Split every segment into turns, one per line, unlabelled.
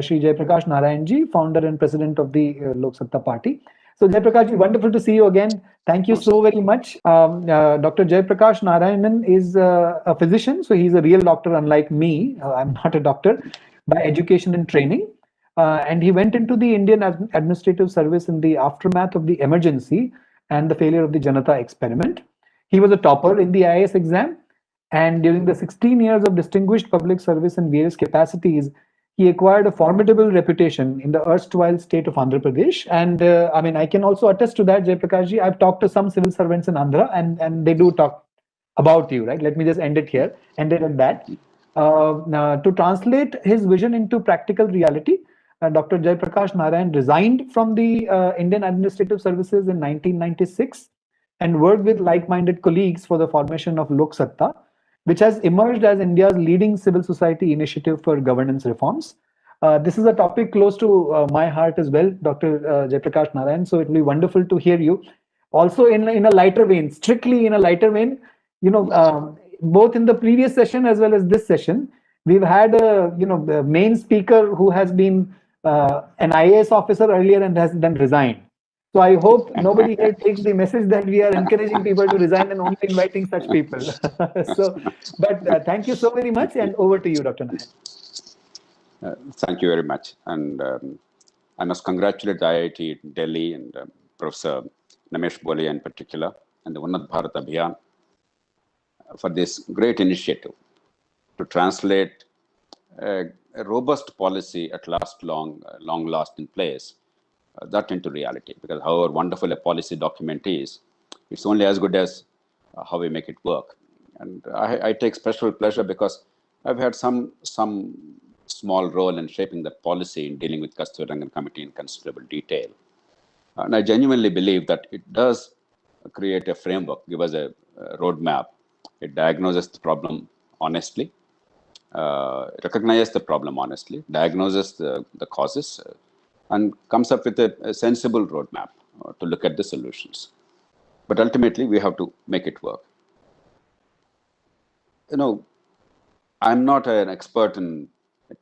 Shri Jayaprakash Narayan ji, founder and president of the Loksatta party. So Jayaprakash ji, wonderful to see you again. Thank you so very much. Dr. Jayaprakash Narayanan is a physician, so he's a real doctor, unlike me. I'm not a doctor by education and training. And he went into the Indian administrative service in the aftermath of the emergency and the failure of the Janata experiment. He was a topper in the IAS exam, and during the 16 years of distinguished public service in various capacities, he acquired a formidable reputation in the erstwhile state of Andhra Pradesh. And I mean, I can also attest to that, Jayaprakash ji. I've talked to some civil servants in Andhra, and they do talk about you, right? Let me just end it here, end it at that. Now, to translate his vision into practical reality, Dr. Jayaprakash Narayan resigned from the Indian Administrative Services in 1996 and worked with like-minded colleagues for the formation of Loksatta, which has emerged as India's leading civil society initiative for governance reforms. This is a topic close to my heart as well, Dr. Jayaprakash Narayan. So it will be wonderful to hear you. Also, in a lighter vein, strictly in a lighter vein, both in the previous session as well as this session, we've had the main speaker who has been an IAS officer earlier and has then resigned. So I hope nobody here takes the message that we are encouraging people to resign and only inviting such people. But thank you so very much, and over to you, Dr. Narayan.
Thank you very much. And I must congratulate the IIT Delhi and Professor Namesh Bolia in particular, and the Unnat Bharat Abhiyan for this great initiative to translate a robust policy at long last in place, that into reality. Because however wonderful a policy document is, it's only as good as how we make it work. And I take special pleasure because I've had some small role in shaping the policy in dealing with Kasturirangan Committee in considerable detail. And I genuinely believe that it does create a framework, give us a roadmap. It diagnoses the problem honestly, recognizes the problem honestly, diagnoses the causes, and comes up with a sensible roadmap to look at the solutions. But ultimately, we have to make it work. I'm not an expert in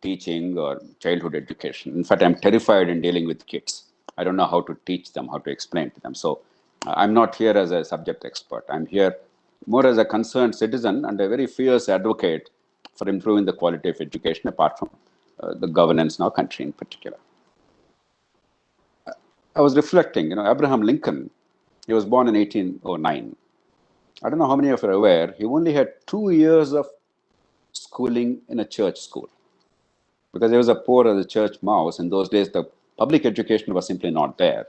teaching or childhood education. In fact, I'm terrified in dealing with kids. I don't know how to teach them, how to explain to them. So I'm not here as a subject expert. I'm here more as a concerned citizen and a very fierce advocate for improving the quality of education, apart from the governance in our country in particular. I was reflecting, Abraham Lincoln, he was born in 1809. I don't know how many of you are aware, he only had 2 years of schooling in a church school. Because he was as poor as a church mouse. In those days, the public education was simply not there.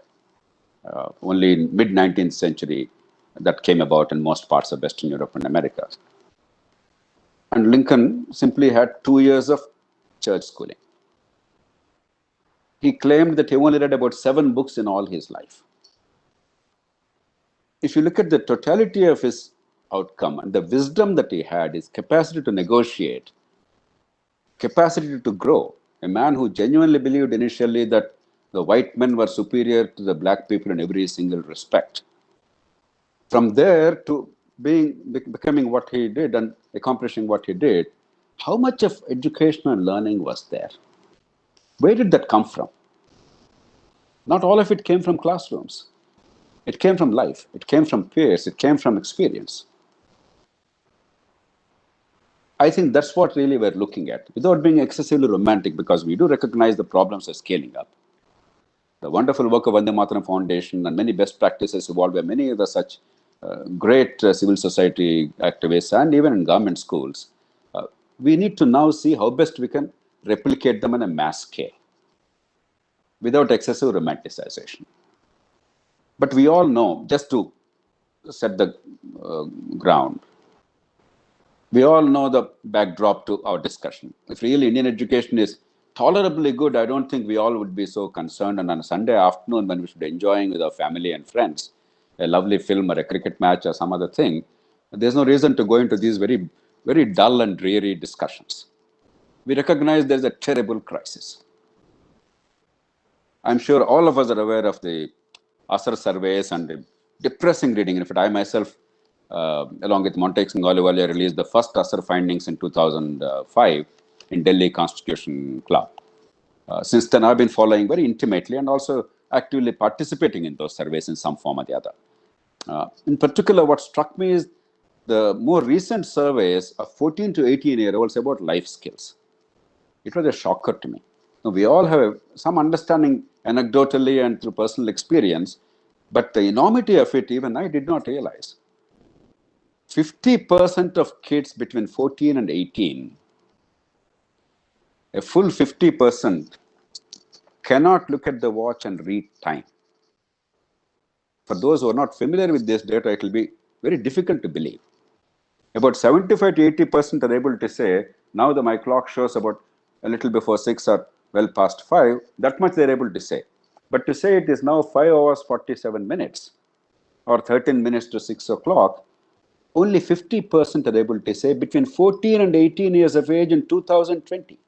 Only in mid-19th century, that came about in most parts of Western Europe and America. And Lincoln simply had 2 years of church schooling. He claimed that he only read about 7 books in all his life. If you look at the totality of his outcome and the wisdom that he had, his capacity to negotiate, capacity to grow, a man who genuinely believed initially that the white men were superior to the black people in every single respect. From there to becoming what he did and accomplishing what he did, how much of education and learning was there? Where did that come from? Not all of it came from classrooms. It came from life. It came from peers. It came from experience. I think that's what really we're looking at, without being excessively romantic, because we do recognize the problems are scaling up. The wonderful work of Vande Mataram Foundation and many best practices evolved by many other such great civil society activists and even in government schools. We need to now see how best we can replicate them on a mass scale without excessive romanticization. But we all know, just to set the ground, we all know the backdrop to our discussion. If really Indian education is tolerably good, I don't think we all would be so concerned. And on a Sunday afternoon, when we should be enjoying with our family and friends a lovely film or a cricket match or some other thing, there's no reason to go into these very, very dull and dreary discussions. We recognize there's a terrible crisis. I'm sure all of us are aware of the ASR surveys and the depressing reading. In fact, I myself, along with Montek Singh Ahluwalia, released the first ASR findings in 2005 in Delhi Constitution Club. Since then, I've been following very intimately and also actively participating in those surveys in some form or the other. In particular, what struck me is the more recent surveys of 14 to 18-year-olds about life skills. It was a shocker to me. Now, we all have some understanding anecdotally and through personal experience, but the enormity of it, even I did not realize. 50% of kids between 14 and 18, a full 50% cannot look at the watch and read time. For those who are not familiar with this data, it will be very difficult to believe. About 75 to 80% are able to say, now my clock shows about a little before 6 or well past 5, that much they're able to say. But to say it is now 5 hours 47 minutes or 13 minutes to 6 o'clock, only 50% are able to say between 14 and 18 years of age in 2020.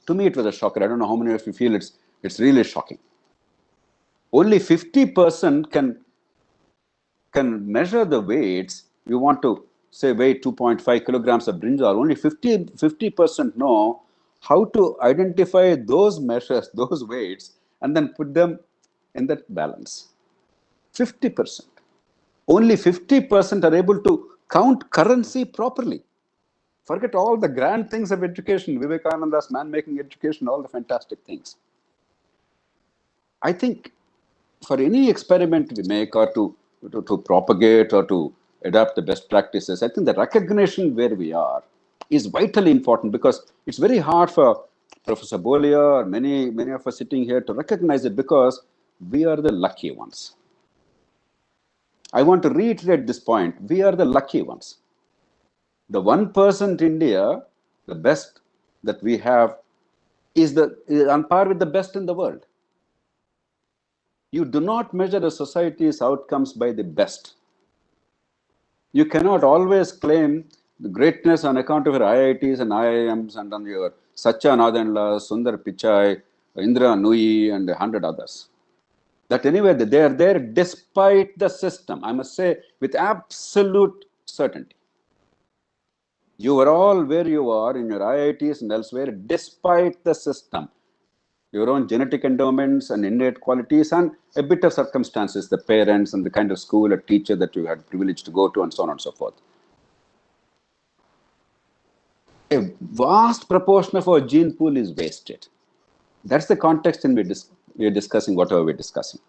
To me, it was a shocker. I don't know how many of you feel it's really shocking. Only 50% can measure the weights. You want to say weigh 2.5 kilograms of brinjal. Only 50% know how to identify those measures, those weights, and then put them in that balance. 50%. Only 50% are able to count currency properly. Forget all the grand things of education, Vivekananda's man-making education, all the fantastic things. I think for any experiment we make or to propagate or to adapt the best practices, I think the recognition where we are is vitally important, because it's very hard for Professor Bolia or many of us sitting here to recognize it, because we are the lucky ones. I want to reiterate this point. We are the lucky ones. The 1% India, the best that we have, is on par with the best in the world. You do not measure a society's outcomes by the best. You cannot always claim the greatness on account of your IITs and IIMs and on your Satya Nadenla, Sundar Pichai, Indra Nui, and 100 others. That anyway, they are there despite the system. I must say with absolute certainty. You are all where you are in your IITs and elsewhere despite the system. Your own genetic endowments and innate qualities and a bit of circumstances, the parents and the kind of school or teacher that you had privilege to go to, and so on and so forth. A vast proportion of our gene pool is wasted. That's the context in which we are discussing whatever we're discussing.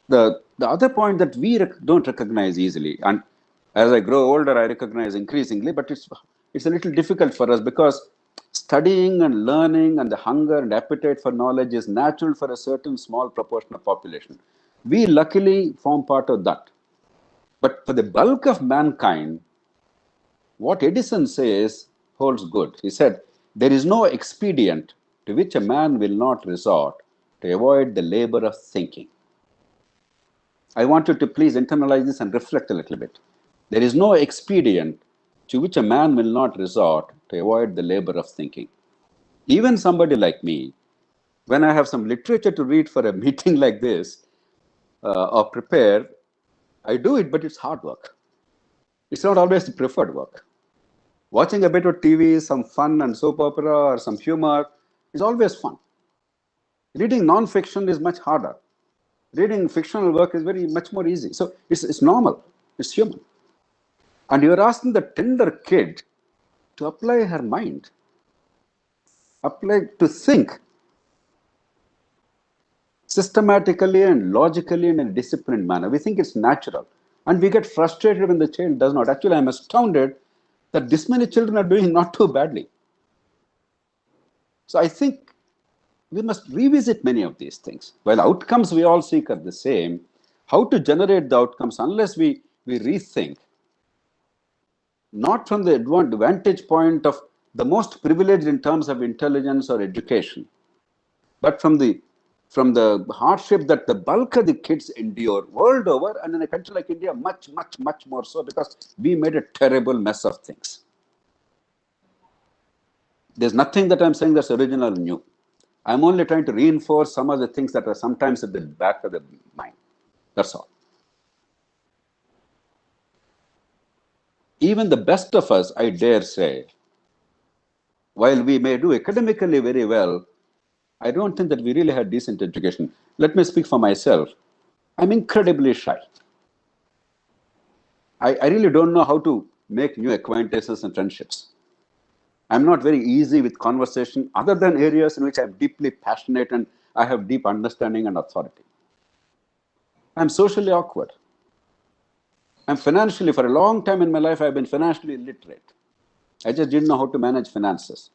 The other point that we don't recognize easily, and as I grow older, I recognize increasingly, but it's a little difficult for us, because studying and learning and the hunger and appetite for knowledge is natural for a certain small proportion of population. We luckily form part of that. But for the bulk of mankind, what Edison says holds good. He said, there is no expedient to which a man will not resort to avoid the labor of thinking. I want you to please internalize this and reflect a little bit. There is no expedient to which a man will not resort to avoid the labor of thinking. Even somebody like me, when I have some literature to read for a meeting like this or prepare, I do it, but it's hard work. It's not always the preferred work. Watching a bit of TV, some fun and soap opera or some humor is always fun. Reading non-fiction is much harder. Reading fictional work is much more easy. So it's normal. It's human. And you're asking the tender kid to apply her mind, to think systematically and logically in a disciplined manner. We think it's natural. And we get frustrated when the child does not. Actually, I'm astounded that this many children are doing not too badly. So I think we must revisit many of these things. While outcomes we all seek are the same, how to generate the outcomes, unless we rethink, not from the vantage point of the most privileged in terms of intelligence or education, but from the hardship that the bulk of the kids endure world over, and in a country like India, much, much, much more so, because we made a terrible mess of things. There's nothing that I'm saying that's original or new. I'm only trying to reinforce some of the things that are sometimes at the back of the mind. That's all. Even the best of us, I dare say, while we may do academically very well, I don't think that we really had decent education. Let me speak for myself. I'm incredibly shy. I really don't know how to make new acquaintances and friendships. I'm not very easy with conversation other than areas in which I'm deeply passionate and I have deep understanding and authority. I'm socially awkward. I'm financially, for a long time in my life, I've been financially illiterate. I just didn't know how to manage finances.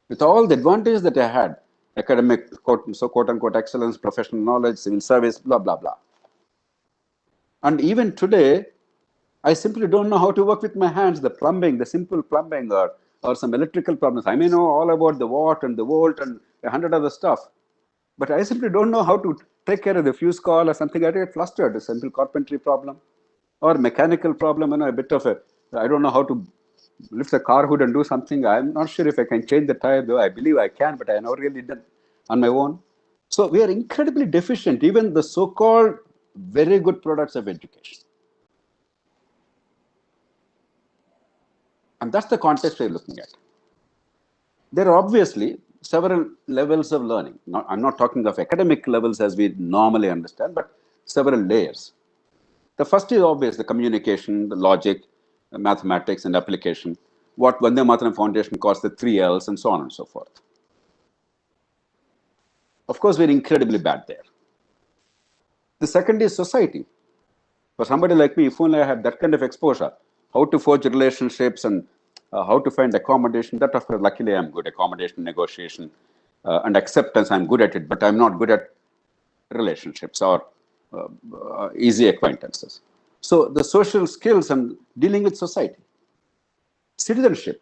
With all the advantages that I had, academic, quote unquote, excellence, professional knowledge, civil service, blah, blah, blah. And even today, I simply don't know how to work with my hands, the plumbing, the simple plumbing or some electrical problems. I may know all about the watt and the volt and 100 other stuff, but I simply don't know how to take care of the fuse coil or something. I get flustered, a simple carpentry problem or mechanical problem, a bit of I don't know how to lift the car hood and do something. I'm not sure if I can change the tire, though I believe I can, but I never really done on my own. So we are incredibly deficient, even the so-called very good products of education. And that's the context we're looking at. There are obviously several levels of learning. I'm not talking of academic levels as we normally understand, but several layers. The first is obvious, the communication, the logic, the mathematics, and application. What Vande Mataram Foundation calls the 3 Ls, and so on and so forth. Of course, we're incredibly bad there. The second is society. For somebody like me, if only I had that kind of exposure, how to forge relationships and how to find accommodation, that of course, luckily I'm good, accommodation, negotiation, and acceptance, I'm good at it, but I'm not good at relationships or easy acquaintances. So the social skills and dealing with society. Citizenship,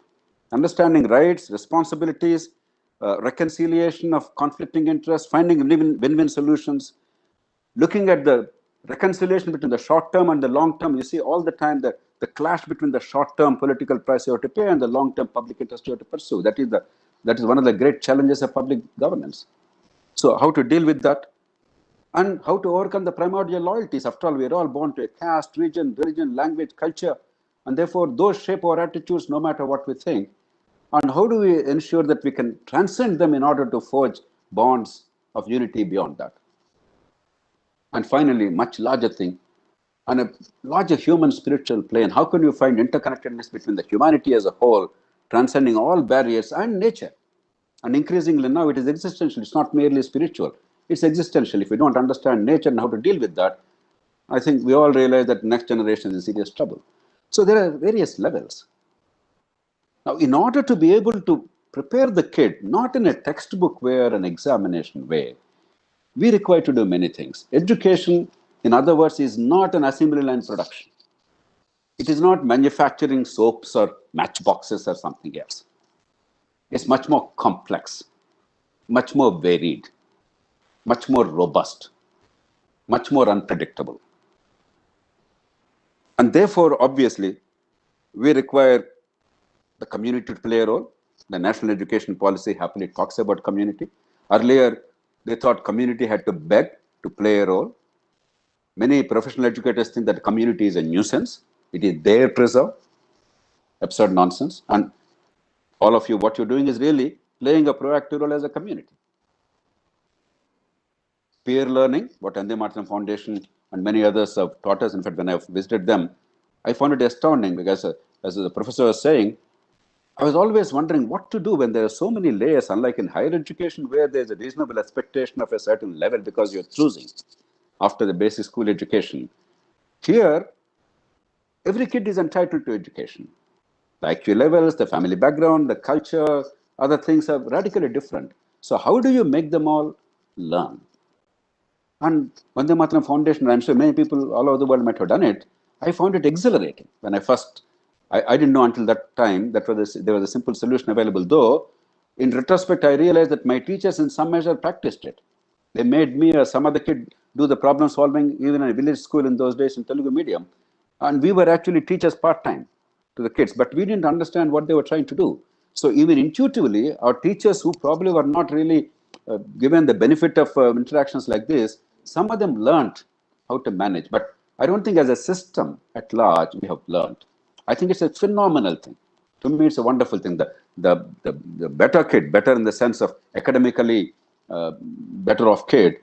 understanding rights, responsibilities, reconciliation of conflicting interests, finding win-win solutions, looking at the reconciliation between the short term and the long term. You see all the time the clash between the short term political price you have to pay and the long term public interest you have to pursue. That is one of the great challenges of public governance. So how to deal with that and how to overcome the primordial loyalties. After all, we are all born to a caste, region, religion, language, culture, and therefore those shape our attitudes no matter what we think. And how do we ensure that we can transcend them in order to forge bonds of unity beyond that? And finally, much larger thing, on a larger human spiritual plane, how can you find interconnectedness between the humanity as a whole, transcending all barriers, and nature? And increasingly now it is existential. It's not merely spiritual. It's existential. If we don't understand nature and how to deal with that, I think we all realize that next generation is in serious trouble. So there are various levels. Now, in order to be able to prepare the kid, not in a textbook way or an examination way, we require to do many things. Education, in other words, is not an assembly line production. It is not manufacturing soaps or matchboxes or something else. It's much more complex, much more varied, much more robust, much more unpredictable. And therefore, obviously, we require the community to play a role. The national education policy happily talks about community. Earlier, they thought community had to beg to play a role. Many professional educators think that community is a nuisance. It is their preserve. Absurd nonsense. And all of you, what you're doing is really playing a proactive role as a community. Peer learning, what Vande Mataram Foundation and many others have taught us. In fact, when I've visited them, I found it astounding because, as the professor was saying, I was always wondering what to do when there are so many layers, unlike in higher education, where there's a reasonable expectation of a certain level because you're choosing after the basic school education. Here, every kid is entitled to education. The IQ levels, the family background, the culture, other things are radically different. So how do you make them all learn? And Vande Mataram Foundation, I'm sure many people all over the world might have done it. I found it exhilarating when I didn't know until that time that there was a simple solution available. Though, in retrospect, I realized that my teachers in some measure practiced it. They made me or some other kid do the problem solving even in a village school in those days in Telugu medium. And we were actually teachers part-time to the kids, but we didn't understand what they were trying to do. So even intuitively, our teachers who probably were not really given the benefit of interactions like this, some of them learned how to manage. But I don't think as a system at large, we have learned. I think it's a phenomenal thing. To me, it's a wonderful thing. the better kid, better in the sense of academically better off kid,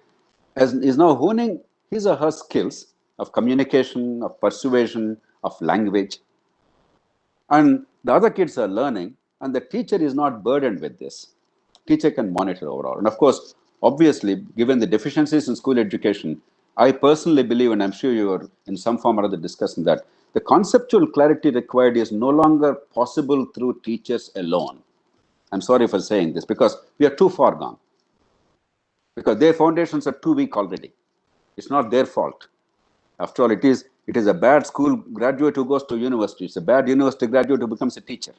is now honing his or her skills of communication, of persuasion, of language. And the other kids are learning, and the teacher is not burdened with this. Teacher can monitor overall. And of course, obviously, given the deficiencies in school education, I personally believe, and I'm sure you are in some form or other discussing that, the conceptual clarity required is no longer possible through teachers alone. I'm sorry for saying this, because we are too far gone. Because their foundations are too weak already. It's not their fault. After all, it is a bad school graduate who goes to university. It's a bad university graduate who becomes a teacher.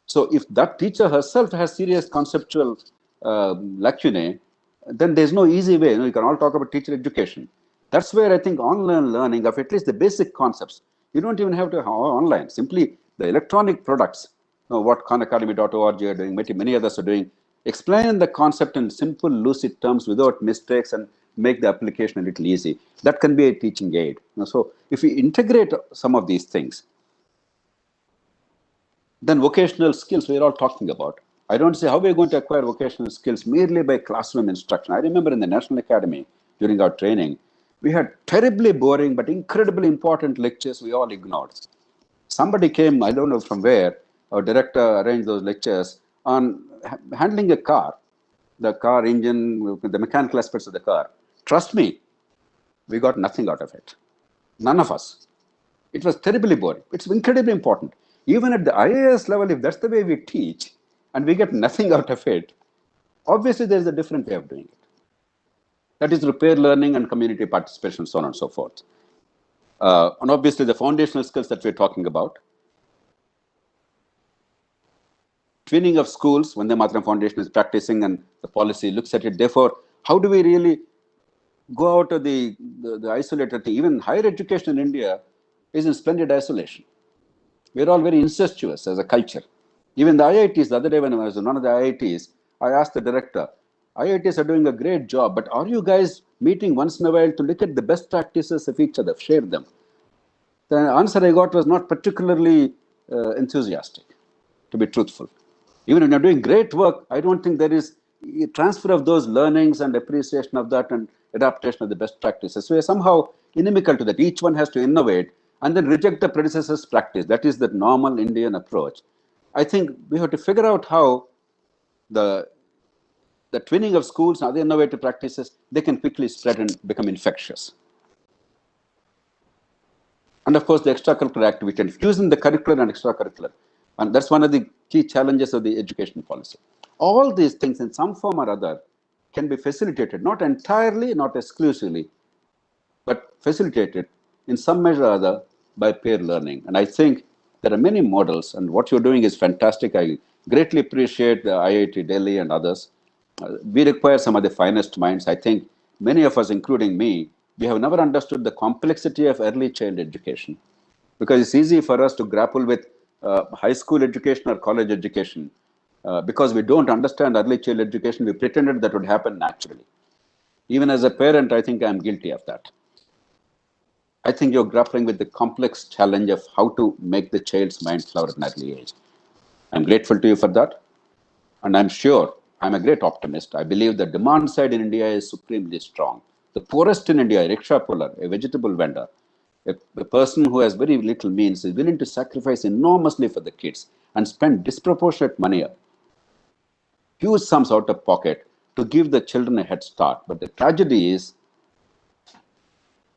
So if that teacher herself has serious conceptual lacunae, then there's no easy way. You can all talk about teacher education. That's where I think online learning of at least the basic concepts. You don't even have to have online. Simply the electronic products, what khanacademy.org are doing, many others are doing, explain the concept in simple, lucid terms without mistakes and make the application a little easy. That can be a teaching aid. So if we integrate some of these things, then vocational skills we're all talking about. I don't say how we're going to acquire vocational skills merely by classroom instruction. I remember in the National Academy during our training, we had terribly boring but incredibly important lectures we all ignored. Somebody came, I don't know from where, our director arranged those lectures on handling a car, the car engine, the mechanical aspects of the car. Trust me, we got nothing out of it. None of us. It was terribly boring. It's incredibly important. Even at the IAS level, if that's the way we teach and we get nothing out of it, obviously there's a different way of doing it. That is repair learning and community participation, so on and so forth. And obviously the foundational skills that we're talking about. Twinning of schools, when the Mataram Foundation is practicing and the policy looks at it. Therefore, how do we really go out of the isolated thing? Even higher education in India is in splendid isolation. We're all very incestuous as a culture. Even the IITs, the other day when I was in one of the IITs, I asked the director, IITs are doing a great job, but are you guys meeting once in a while to look at the best practices of each other, share them? The answer I got was not particularly enthusiastic, to be truthful. Even when you're doing great work, I don't think there is a transfer of those learnings and appreciation of that and adaptation of the best practices. So we're somehow inimical to that. Each one has to innovate and then reject the predecessor's practice. That is the normal Indian approach. I think we have to figure out how the twinning of schools and other innovative practices, they can quickly spread and become infectious. And of course, the extracurricular activity and fusing the curricular and extracurricular. And that's one of the key challenges of the education policy. All these things in some form or other can be facilitated, not entirely, not exclusively, but facilitated in some measure or other by peer learning. And I think there are many models, and what you're doing is fantastic. I greatly appreciate the IIT Delhi and others. We require some of the finest minds. I think many of us, including me, we have never understood the complexity of early child education, because it's easy for us to grapple with high school education or college education. Because we don't understand early child education, we pretended that would happen naturally. Even as a parent, I think I'm guilty of that. I think you're grappling with the complex challenge of how to make the child's mind flower at an early age. I'm grateful to you for that. And I'm sure, I'm a great optimist. I believe the demand side in India is supremely strong. The poorest in India, a rickshaw puller, a vegetable vendor, a person who has very little means is willing to sacrifice enormously for the kids and spend disproportionate money, huge sums out of pocket to give the children a head start. But the tragedy is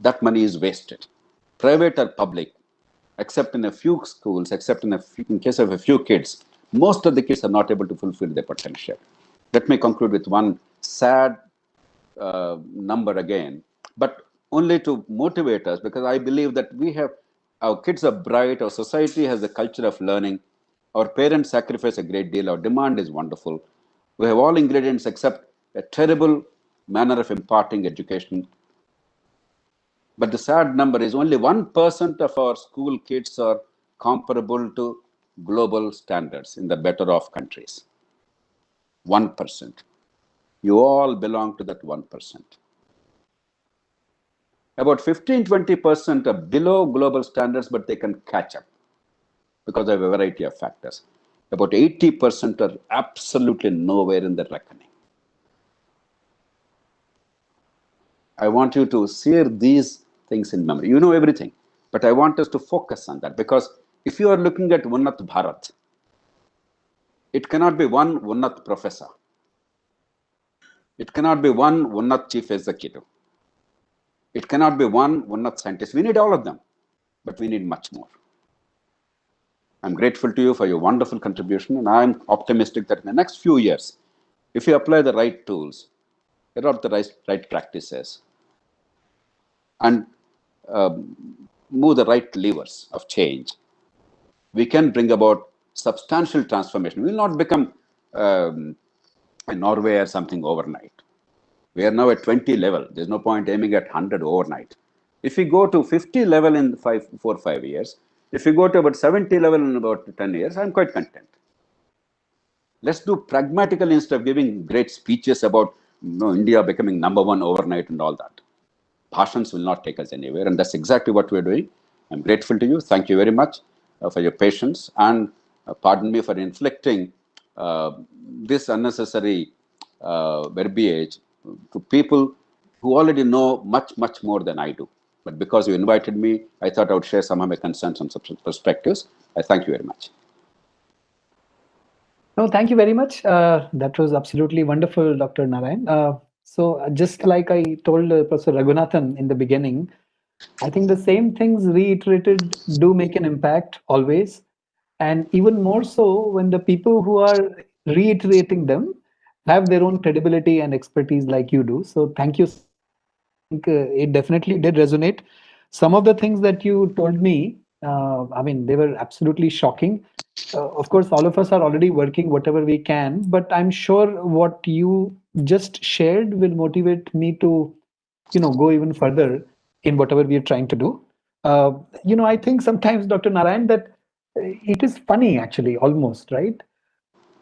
that money is wasted, private or public, except in a few schools, except in case of a few kids. Most of the kids are not able to fulfill their potential. Let me conclude with one sad number again, but only to motivate us, because I believe that our kids are bright, our society has a culture of learning, our parents sacrifice a great deal, our demand is wonderful. We have all ingredients except a terrible manner of imparting education. But the sad number is only 1% of our school kids are comparable to global standards in the better off countries. 1%. You all belong to that 1%. About 15-20% are below global standards, but they can catch up because of a variety of factors. about 80% are absolutely nowhere in the reckoning. I want you to sear these things in memory. You know everything, but I want us to focus on that, because if you are looking at Unnat Bharat, it cannot be one Unnat professor. It cannot be one Unnat chief executive. It cannot be one Unnat scientist. We need all of them, but we need much more. I'm grateful to you for your wonderful contribution, and I'm optimistic that in the next few years, if you apply the right tools, adopt the right practices, and move the right levers of change, we can bring about substantial transformation. We will not become a Norway or something overnight. We are now at 20 level. There's no point aiming at 100 overnight. If we go to 50 level in 4 or 5 years, if we go to about 70 level in about 10 years, I'm quite content. Let's do pragmatically instead of giving great speeches about India becoming #1 overnight and all that. Bhashans will not take us anywhere, and that's exactly what we're doing. I'm grateful to you. Thank you very much for your patience, and pardon me for inflicting this unnecessary verbiage to people who already know much, much more than I do. But because you invited me, I thought I would share some of my concerns and perspectives. I thank you very much.
No, thank you very much. That was absolutely wonderful, Dr. Narayan. So just like I told Professor Raghunathan in the beginning, I think the same things reiterated do make an impact always. And even more so when the people who are reiterating them have their own credibility and expertise like you do. So thank you so much. I think it definitely did resonate. Some of the things that you told me, I mean, they were absolutely shocking. Of course, all of us are already working whatever we can, but I'm sure what you just shared will motivate me to, go even further in whatever we are trying to do. I think sometimes, Dr. Narayan, that it is funny actually, almost, right?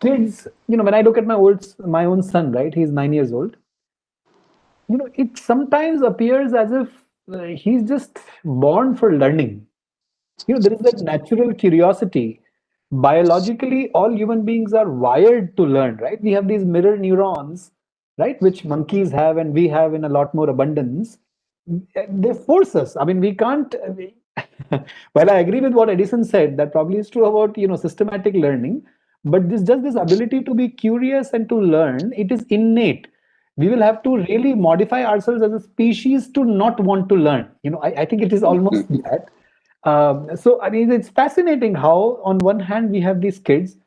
Kids, when I look at my own son, right? He's 9 years old. It sometimes appears as if he's just born for learning. There is that natural curiosity. Biologically, all human beings are wired to learn, right? We have these mirror neurons, right, which monkeys have and we have in a lot more abundance. They force us. I mean, we can't. Well, I agree with what Edison said. That probably is true about systematic learning. But this ability to be curious and to learn, it is innate. We will have to really modify ourselves as a species to not want to learn. I think it is almost that. So, I mean, it's fascinating how, on one hand, we have these kids.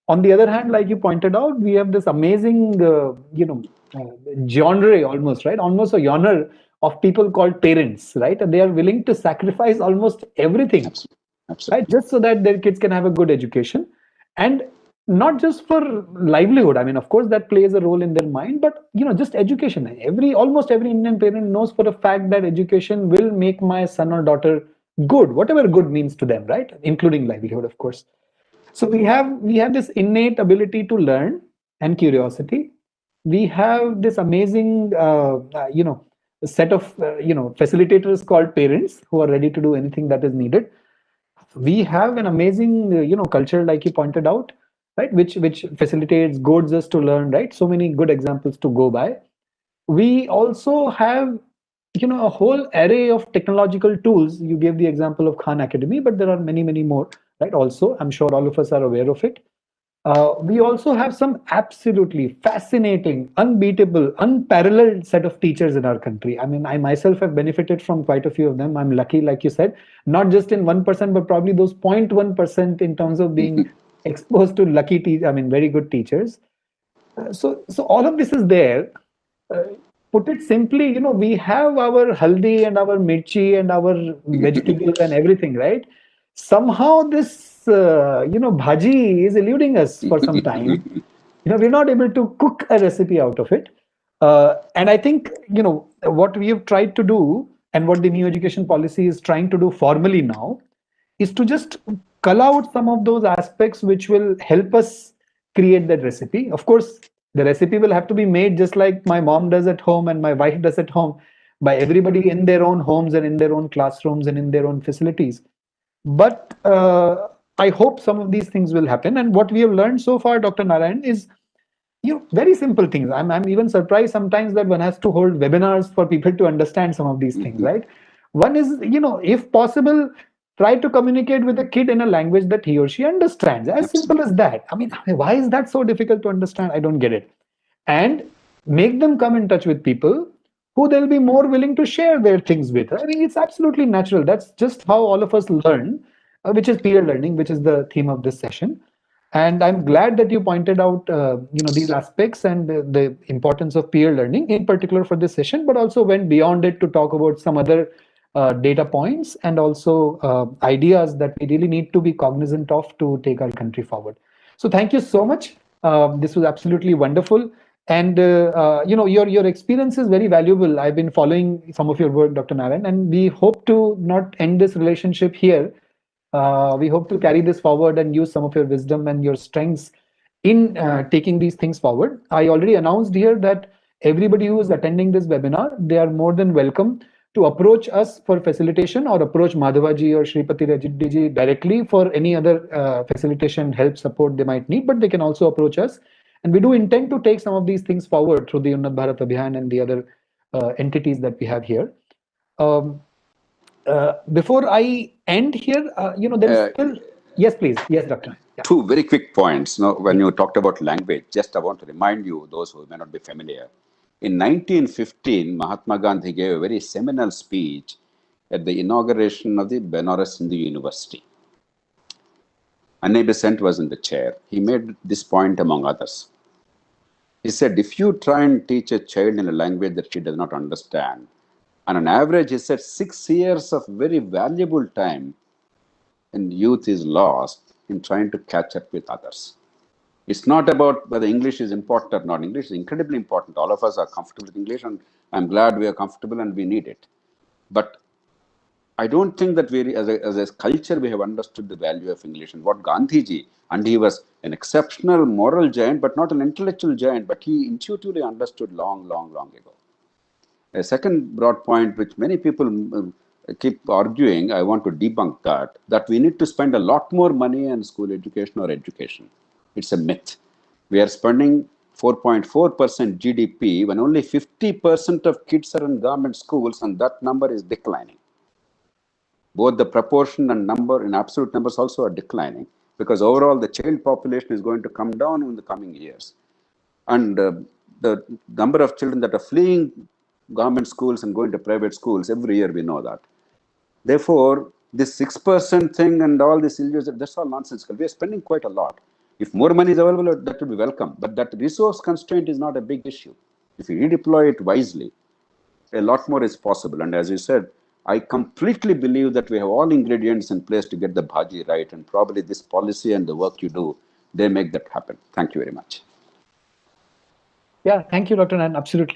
On the other hand, like you pointed out, we have this amazing, genre almost, right? Almost a genre of people called parents, right? And they are willing to sacrifice almost everything,
Absolutely.
right? Just so that their kids can have a good education. And not just for livelihood. I mean, of course, that plays a role in their mind, but just education. Almost every Indian parent knows for a fact that education will make my son or daughter good, whatever good means to them, right? Including livelihood, of course. So we have this innate ability to learn and curiosity. We have this amazing set of facilitators called parents who are ready to do anything that is needed. We have an amazing culture, like you pointed out, right, which facilitates, goads us to learn, right? So many good examples to go by. We also have a whole array of technological tools. You gave the example of Khan Academy, but there are many, many more, right? Also, I'm sure all of us are aware of it. We also have some absolutely fascinating, unbeatable, unparalleled set of teachers in our country. I mean, I myself have benefited from quite a few of them. I'm lucky, like you said, not just in 1%, but probably those 0.1% in terms of being exposed to very good teachers. So all of this is there. Uh, Put it simply, we have our haldi and our mirchi and our vegetables and everything, right? Somehow this, bhaji is eluding us for some time. We're not able to cook a recipe out of it. And I think, what we have tried to do and what the new education policy is trying to do formally now is to just cull out some of those aspects which will help us create that recipe. Of course, the recipe will have to be made just like my mom does at home and my wife does at home, by everybody in their own homes and in their own classrooms and in their own facilities. But I hope some of these things will happen. And what we have learned so far, Dr. Narayan, is very simple things. I'm even surprised sometimes that one has to hold webinars for people to understand some of these things, right? One is, if possible, try to communicate with the kid in a language that he or she understands. As simple as that. I mean, why is that so difficult to understand? I don't get it. And make them come in touch with people who they'll be more willing to share their things with. I mean, it's absolutely natural. That's just how all of us learn, which is peer learning, which is the theme of this session. And I'm glad that you pointed out, these aspects and the importance of peer learning, in particular for this session, but also went beyond it to talk about some other data points and also ideas that we really need to be cognizant of to take our country forward. So thank you so much. This was absolutely wonderful. And your experience is very valuable. I've been following some of your work, Dr. Narayan, and we hope to not end this relationship here. We hope to carry this forward and use some of your wisdom and your strengths in taking these things forward. I already announced here that everybody who is attending this webinar, they are more than welcome to approach us for facilitation or approach Madhavaji or Shripati Reddy ji directly for any other facilitation, help, support they might need, but they can also approach us. And we do intend to take some of these things forward through the Unnat Bharat Abhiyan and the other entities that we have here. Before I end here, there is still... Yes, please. Yes, Doctor. Yeah.
Two very quick points. Now, when you talked about language, just I want to remind you, those who may not be familiar. In 1915, Mahatma Gandhi gave a very seminal speech at the inauguration of the Benares Hindu University. Anna Besant was in the chair. He made this point among others. He said, if you try and teach a child in a language that she does not understand, on an average, he said, 6 years of very valuable time in youth is lost in trying to catch up with others. It's not about whether English is important or not. English is incredibly important. All of us are comfortable with English, and I'm glad we are comfortable and we need it. But I don't think that we, as a culture, we have understood the value of English and what Gandhiji, and he was an exceptional moral giant, but not an intellectual giant, but he intuitively understood long, long, long ago. A second broad point, which many people keep arguing, I want to debunk that we need to spend a lot more money on school education or education. It's a myth. We are spending 4.4% GDP when only 50% of kids are in government schools, and that number is declining. Both the proportion and number in absolute numbers also are declining, because overall the child population is going to come down in the coming years. And the number of children that are fleeing government schools and going to private schools, every year we know that. Therefore, this 6% thing and all this, that's all nonsensical. We are spending quite a lot. If more money is available, that would be welcome. But that resource constraint is not a big issue. If you redeploy it wisely, a lot more is possible. And as you said, I completely believe that we have all ingredients in place to get the bhaji right. And probably this policy and the work you do, they make that happen. Thank you very much.
Yeah, thank you, Dr. Nan. Absolutely.